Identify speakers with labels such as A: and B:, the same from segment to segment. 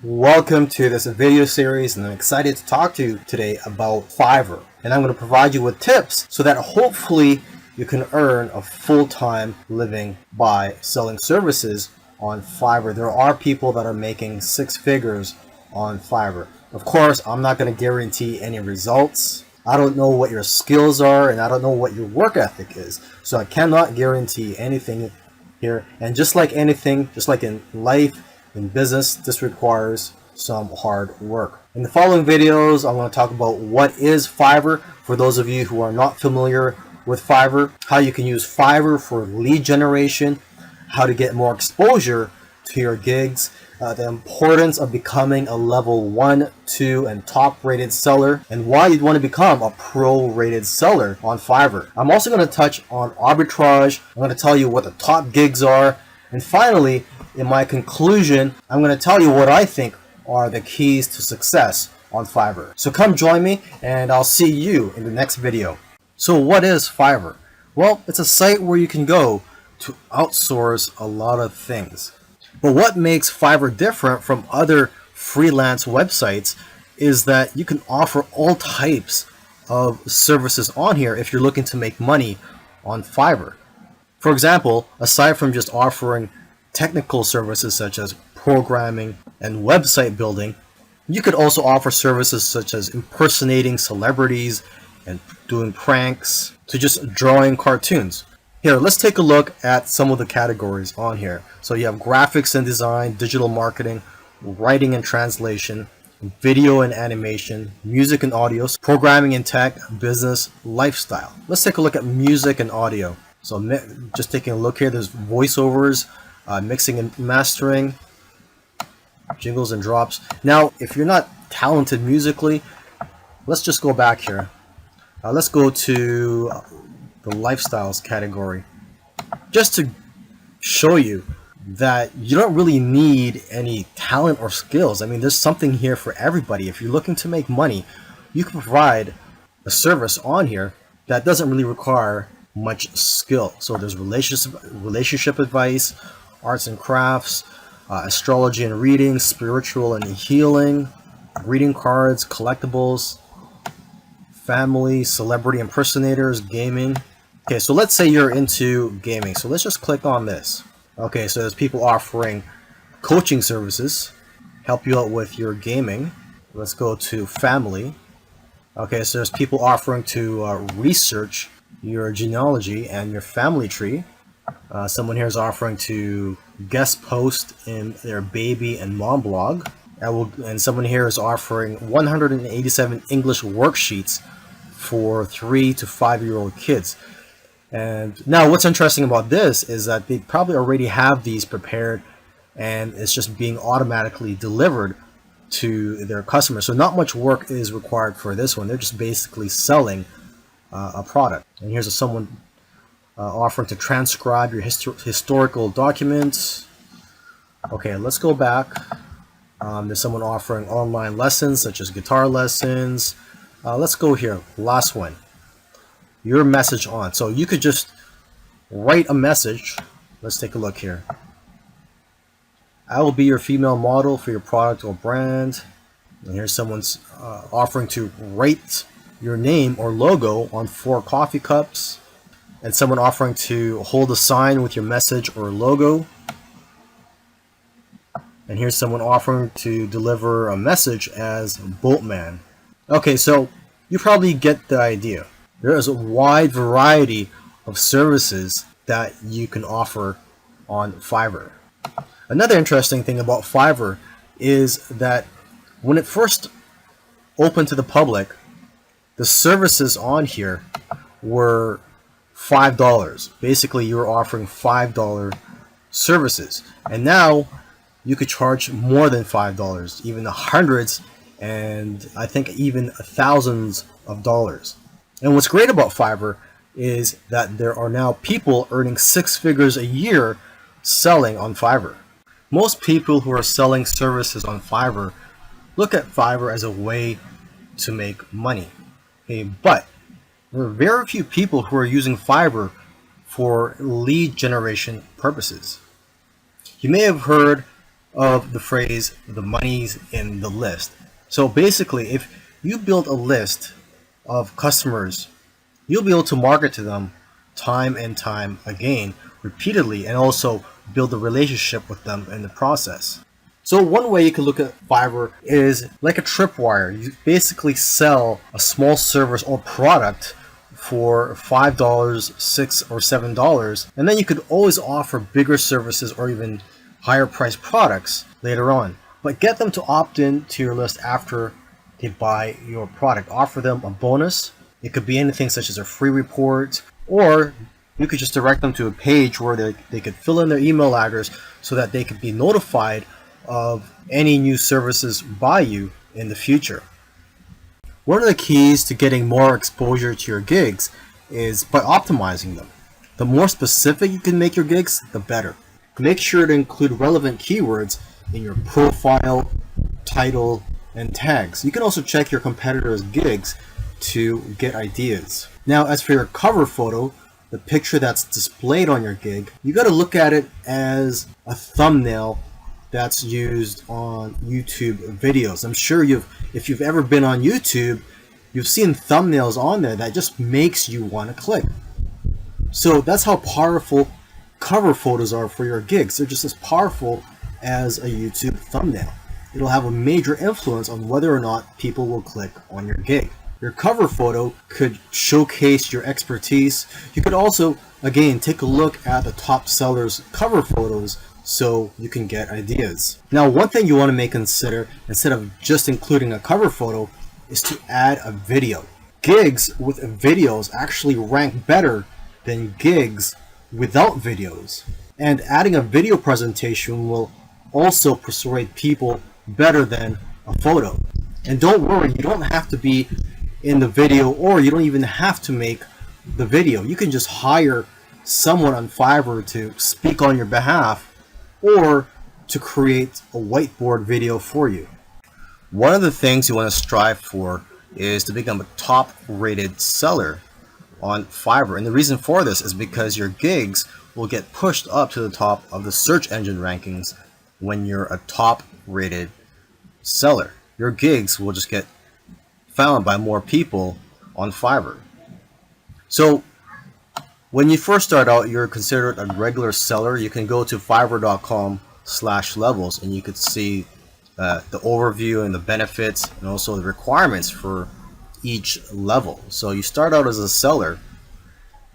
A: Welcome to this video series, and I'm excited to talk to you today about Fiverr. And I'm going to provide you with tips so that hopefully you can earn a full-time living by selling services on Fiverr. There are people that are making six figures on Fiverr. Of course, I'm not going to guarantee any results. I don't know what your skills are, and I don't know what your work ethic is. So I cannot guarantee anything here. And just like anything, just like in life, in business, this requires some hard work. In the following videos, I'm going to talk about what is Fiverr for those of you who are not familiar with Fiverr, how you can use Fiverr for lead generation, how to get more exposure to your gigs, the importance of becoming a level 1, 2, and top rated seller, and why you'd want to become a pro rated seller on Fiverr. I'm also going to touch on arbitrage. I'm going to tell you what the top gigs are. And finally, in my conclusion, I'm going to tell you what I think are the keys to success on Fiverr. So come join me and I'll see you in the next video. So what is Fiverr? Well, it's a site where you can go to outsource a lot of things. But what makes Fiverr different from other freelance websites is that you can offer all types of services on here if you're looking to make money on Fiverr. For example, aside from just offering technical services such as programming and website building, you could also offer services such as impersonating celebrities and doing pranks to just drawing cartoons. Here, let's take a look at some of the categories on here. So you have graphics and design, digital marketing, writing and translation, video and animation, music and audio, programming and tech, business, lifestyle. Let's take a look at music and audio. So just taking a look here, there's voiceovers, mixing and mastering, jingles and drops. Now, if you're not talented musically, let's just go back here. Let's go to the lifestyles category, just to show you that you don't really need any talent or skills. I mean, there's something here for everybody. If you're looking to make money, you can provide a service on here that doesn't really require much skill. So there's relationship advice, arts and crafts, astrology and reading, spiritual and healing, greeting cards, collectibles, family, celebrity impersonators, gaming. Okay, so let's say you're into gaming. So let's just click on this. Okay, so there's people offering coaching services, help you out with your gaming. Let's go to family. Okay, so there's people offering to research your genealogy and your family tree. Someone here is offering to guest post in their baby and mom blog. And someone here is offering 187 English worksheets for 3 to 5-year-old kids. And now what's interesting about this is that they probably already have these prepared and it's just being automatically delivered to their customers. So not much work is required for this one. They're just basically selling a product. And here's someone offering to transcribe your historical documents. Okay, let's go back. There's someone offering online lessons such as guitar lessons. Let's go here, last one, your message on. So you could just write a message. Let's take a look here. I will be your female model for your product or brand. And here's someone's offering to write your name or logo on 4 coffee cups, and someone offering to hold a sign with your message or logo. And here's someone offering to deliver a message as Boatman. Okay, so you probably get the idea. There is a wide variety of services that you can offer on Fiverr. Another interesting thing about Fiverr is that when it first opened to the public, the services on here were $5. Basically, you were offering $5 services. And now you could charge more than $5, even the hundreds and I think even thousands of dollars. And what's great about Fiverr is that there are now people earning 6 figures a year selling on Fiverr. Most people who are selling services on Fiverr look at Fiverr as a way to make money. Okay, but there are very few people who are using Fiverr for lead generation purposes. You may have heard of the phrase, the money's in the list. So basically, if you build a list of customers, you'll be able to market to them time and time again, repeatedly, and also build a relationship with them in the process. So one way you can look at Fiverr is like a tripwire. You basically sell a small service or product for $5, $6, or $7, and then you could always offer bigger services or even higher priced products later on. But get them to opt in to your list after they buy your product. Offer them a bonus. It could be anything such as a free report, or you could just direct them to a page where they could fill in their email address so that they could be notified of any new services by you in the future. One of the keys to getting more exposure to your gigs is by optimizing them. The more specific you can make your gigs, the better. Make sure to include relevant keywords in your profile, title, and tags. You can also check your competitors' gigs to get ideas. Now, as for your cover photo, the picture that's displayed on your gig, you got to look at it as a thumbnail that's used on YouTube videos. I'm sure if you've ever been on YouTube, you've seen thumbnails on there that just makes you want to click. So that's how powerful cover photos are for your gigs. They're just as powerful as a YouTube thumbnail. It'll have a major influence on whether or not people will click on your gig. Your cover photo could showcase your expertise. You could also, again, take a look at the top sellers' cover photos so you can get ideas. Now, one thing you want to consider, instead of just including a cover photo, is to add a video. Gigs with videos actually rank better than gigs without videos. And adding a video presentation will also persuade people better than a photo. And don't worry, you don't have to be in the video, or you don't even have to make the video. You can just hire someone on Fiverr to speak on your behalf, or to create a whiteboard video for you. One of the things you want to strive for is to become a top rated seller on Fiverr. And the reason for this is because your gigs will get pushed up to the top of the search engine rankings when you're a top rated seller. Your gigs will just get found by more people on Fiverr. So when you first start out, you're considered a regular seller. You can go to fiverr.com/levels and you could see the overview and the benefits and also the requirements for each level. So you start out as a seller,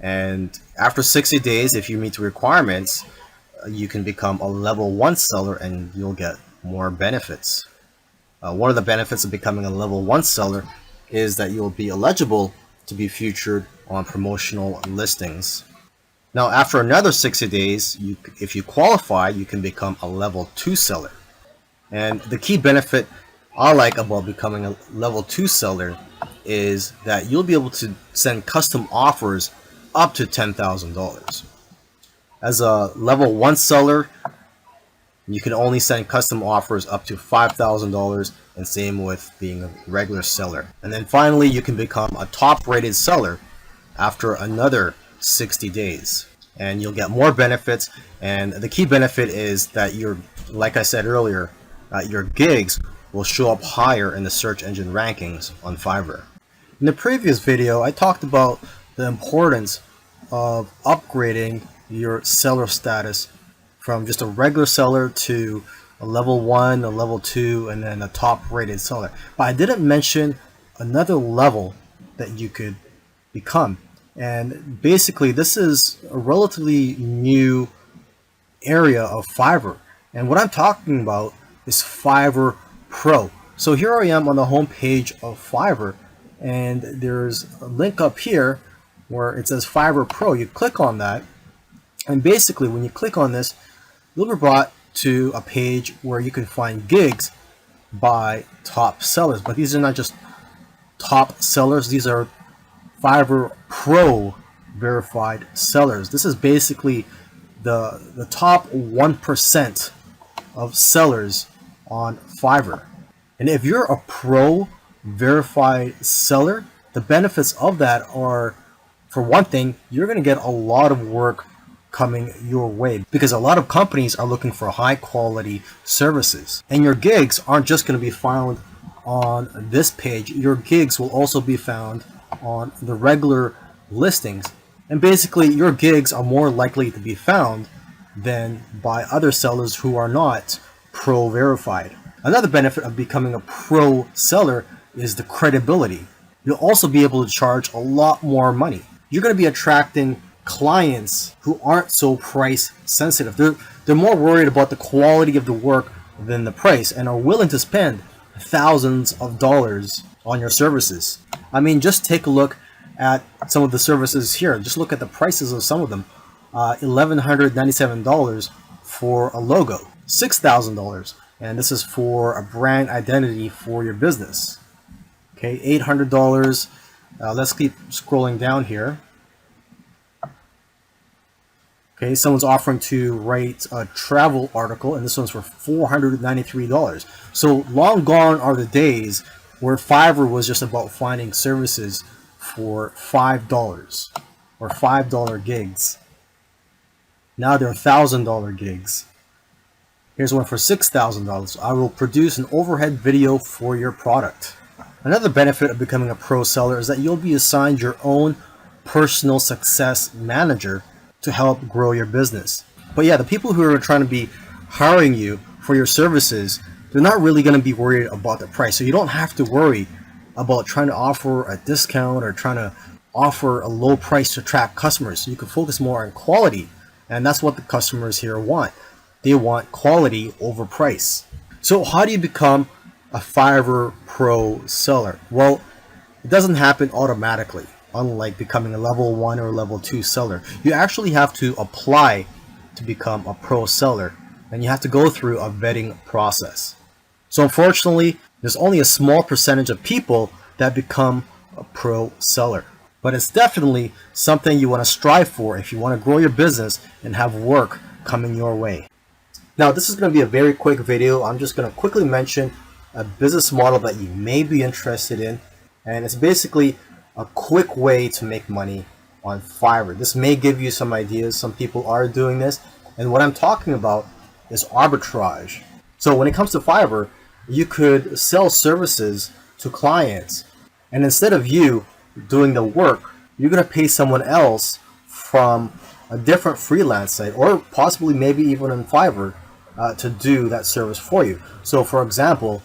A: and after 60 days, if you meet the requirements, you can become a level 1 seller and you'll get more benefits. One of the benefits of becoming a level 1 seller is that you'll be eligible to be featured on promotional listings. Now, after another 60 days, if you qualify, you can become a level 2 seller. And the key benefit I like about becoming a level 2 seller is that you'll be able to send custom offers up to $10,000. As a level 1 seller, you can only send custom offers up to $5,000, and same with being a regular seller. And then finally, you can become a top rated seller after another 60 days. And you'll get more benefits, and the key benefit is that like I said earlier, your gigs will show up higher in the search engine rankings on Fiverr. In the previous video, I talked about the importance of upgrading your seller status from just a regular seller to a level 1, a level 2, and then a top rated seller. But I didn't mention another level that you could become. And basically, this is a relatively new area of Fiverr. And what I'm talking about is Fiverr Pro. So here I am on the home page of Fiverr, and there's a link up here where it says Fiverr Pro. You click on that, and basically when you click on this, you'll be brought to a page where you can find gigs by top sellers. But these are not just top sellers, these are Fiverr Pro verified sellers. This is basically the top 1% of sellers on Fiverr. And if you're a pro verified seller, the benefits of that are, for one thing, you're going to get a lot of work coming your way, because a lot of companies are looking for high quality services. And your gigs aren't just going to be found on this page. Your gigs will also be found on the regular listings. And basically, your gigs are more likely to be found than by other sellers who are not pro verified. Another benefit of becoming a pro seller is the credibility. You'll also be able to charge a lot more money. You're going to be attracting clients who aren't so price sensitive. They're more worried about the quality of the work than the price, and are willing to spend thousands of dollars on your services. I mean, just take a look at some of the services here. Just look at the prices of some of them. $1,197 for a logo, $6,000, and this is for a brand identity for your business. Okay, $800. Let's keep scrolling down here. Okay, someone's offering to write a travel article, and this one's for $493. So long gone are the days where Fiverr was just about finding services for $5 or $5 gigs. Now they're $1,000 gigs. Here's one for $6,000. I will produce an overhead video for your product. Another benefit of becoming a pro seller is that you'll be assigned your own personal success manager to help grow your business. But yeah, the people who are trying to be hiring you for your services, they're not really going to be worried about the price. So you don't have to worry about trying to offer a discount or trying to offer a low price to attract customers. So you can focus more on quality. And that's what the customers here want. They want quality over price. So how do you become a Fiverr Pro seller? Well, it doesn't happen automatically. Unlike becoming a level 1 or level 2 seller, you actually have to apply to become a pro seller, and you have to go through a vetting process. So unfortunately, there's only a small percentage of people that become a pro seller. But it's definitely something you want to strive for if you want to grow your business and have work coming your way. Now, this is going to be a very quick video. I'm just going to quickly mention a business model that you may be interested in, and it's basically a quick way to make money on Fiverr. This may give you some ideas. Some people are doing this, and what I'm talking about is arbitrage. So when it comes to Fiverr, you could sell services to clients, and instead of you doing the work, you're going to pay someone else from a different freelance site, or possibly maybe even on Fiverr, to do that service for you. So for example,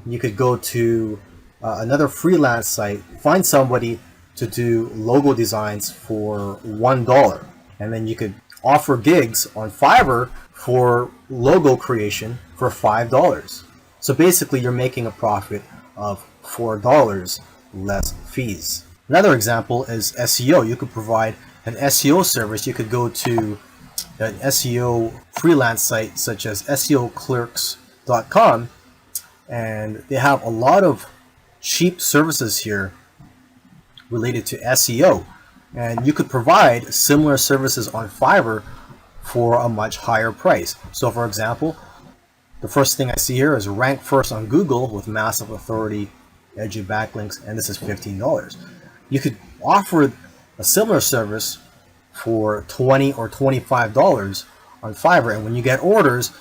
A: you could go to another freelance site, find somebody to do logo designs for $1, and then you could offer gigs on Fiverr for logo creation for $5. So basically you're making a profit of $4 less fees. Another example is SEO. You could provide an SEO service. You could go to an SEO freelance site such as SEOclerks.com, and they have a lot of cheap services here related to SEO, and you could provide similar services on Fiverr for a much higher price. So for example, the first thing I see here is rank first on Google with massive authority, edgy backlinks, and this is $15. You could offer a similar service for $20 or $25 on Fiverr, and when you get orders,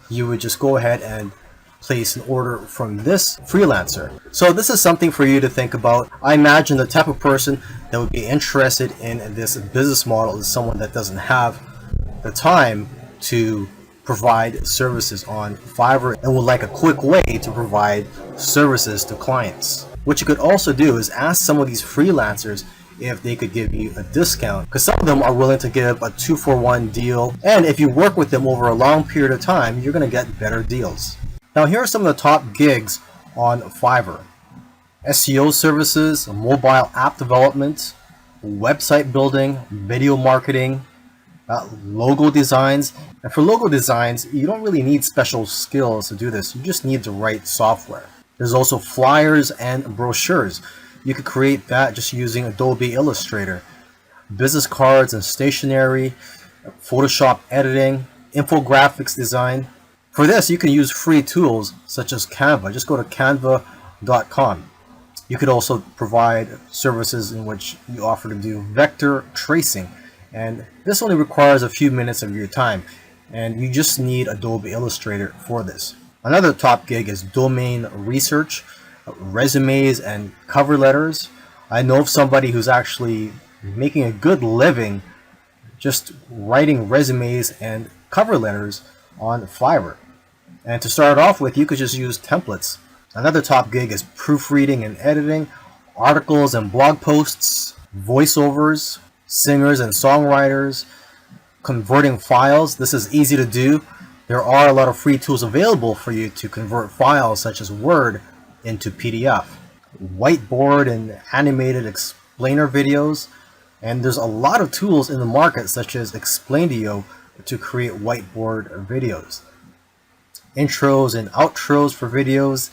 A: you would just go ahead and place an order from this freelancer. So this is something for you to think about. I imagine the type of person that would be interested in this business model is someone that doesn't have the time to provide services on Fiverr and would like a quick way to provide services to clients. What you could also do is ask some of these freelancers if they could give you a discount, because some of them are willing to give a 2-for-1 deal, and if you work with them over a long period of time, you're going to get better deals. Now here are some of the top gigs on Fiverr: SEO services, mobile app development, website building, video marketing, logo designs. And for logo designs, you don't really need special skills to do this. You just need the right software. There's also flyers and brochures. You could create that just using Adobe Illustrator. Business cards and stationery, Photoshop editing, infographics design. For this, you can use free tools such as Canva. Just go to canva.com. You could also provide services in which you offer to do vector tracing And this only requires a few minutes of your time, and you just need Adobe Illustrator for this. Another top gig is domain research, resumes and cover letters. I know of somebody who's actually making a good living just writing resumes and cover letters on Fiverr. And to start off with, you could just use templates. Another top gig is proofreading and editing, articles and blog posts, voiceovers, singers and songwriters, converting files. This is easy to do. There are a lot of free tools available for you to convert files such as Word into PDF. Whiteboard and animated explainer videos. And there's a lot of tools in the market such as Explain.io to create whiteboard videos. Intros and outros for videos,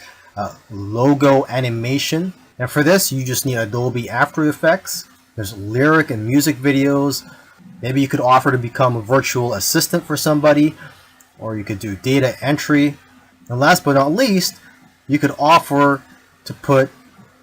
A: logo animation. And for this, you just need Adobe After Effects. There's lyric and music videos. Maybe you could offer to become a virtual assistant for somebody, or you could do data entry. And last but not least, you could offer to put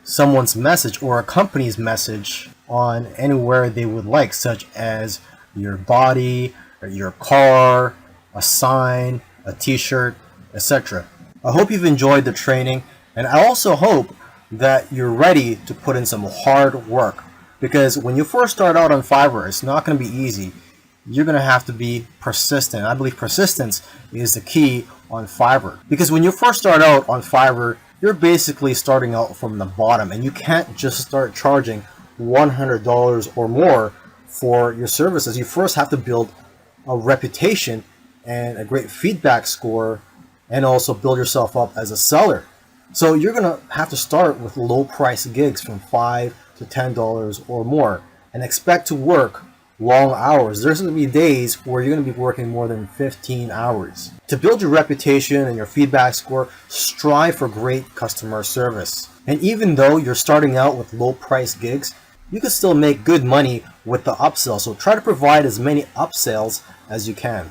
A: someone's message or a company's message on anywhere they would like, such as your body, or your car, a sign, a t-shirt, etc. I hope you've enjoyed the training, and I also hope that you're ready to put in some hard work, because when you first start out on Fiverr, it's not going to be easy. You're going to have to be persistent. I believe persistence is the key on Fiverr, because when you first start out on Fiverr, you're basically starting out from the bottom, and you can't just start charging $100 or more for your services. You first have to build a reputation and a great feedback score, and also build yourself up as a seller. So you're going to have to start with low price gigs from $5 to $10 or more, and expect to work long hours. There's going to be days where you're going to be working more than 15 hours. To build your reputation and your feedback score, strive for great customer service. And even though you're starting out with low price gigs, you can still make good money with the upsell. So try to provide as many upsells as you can.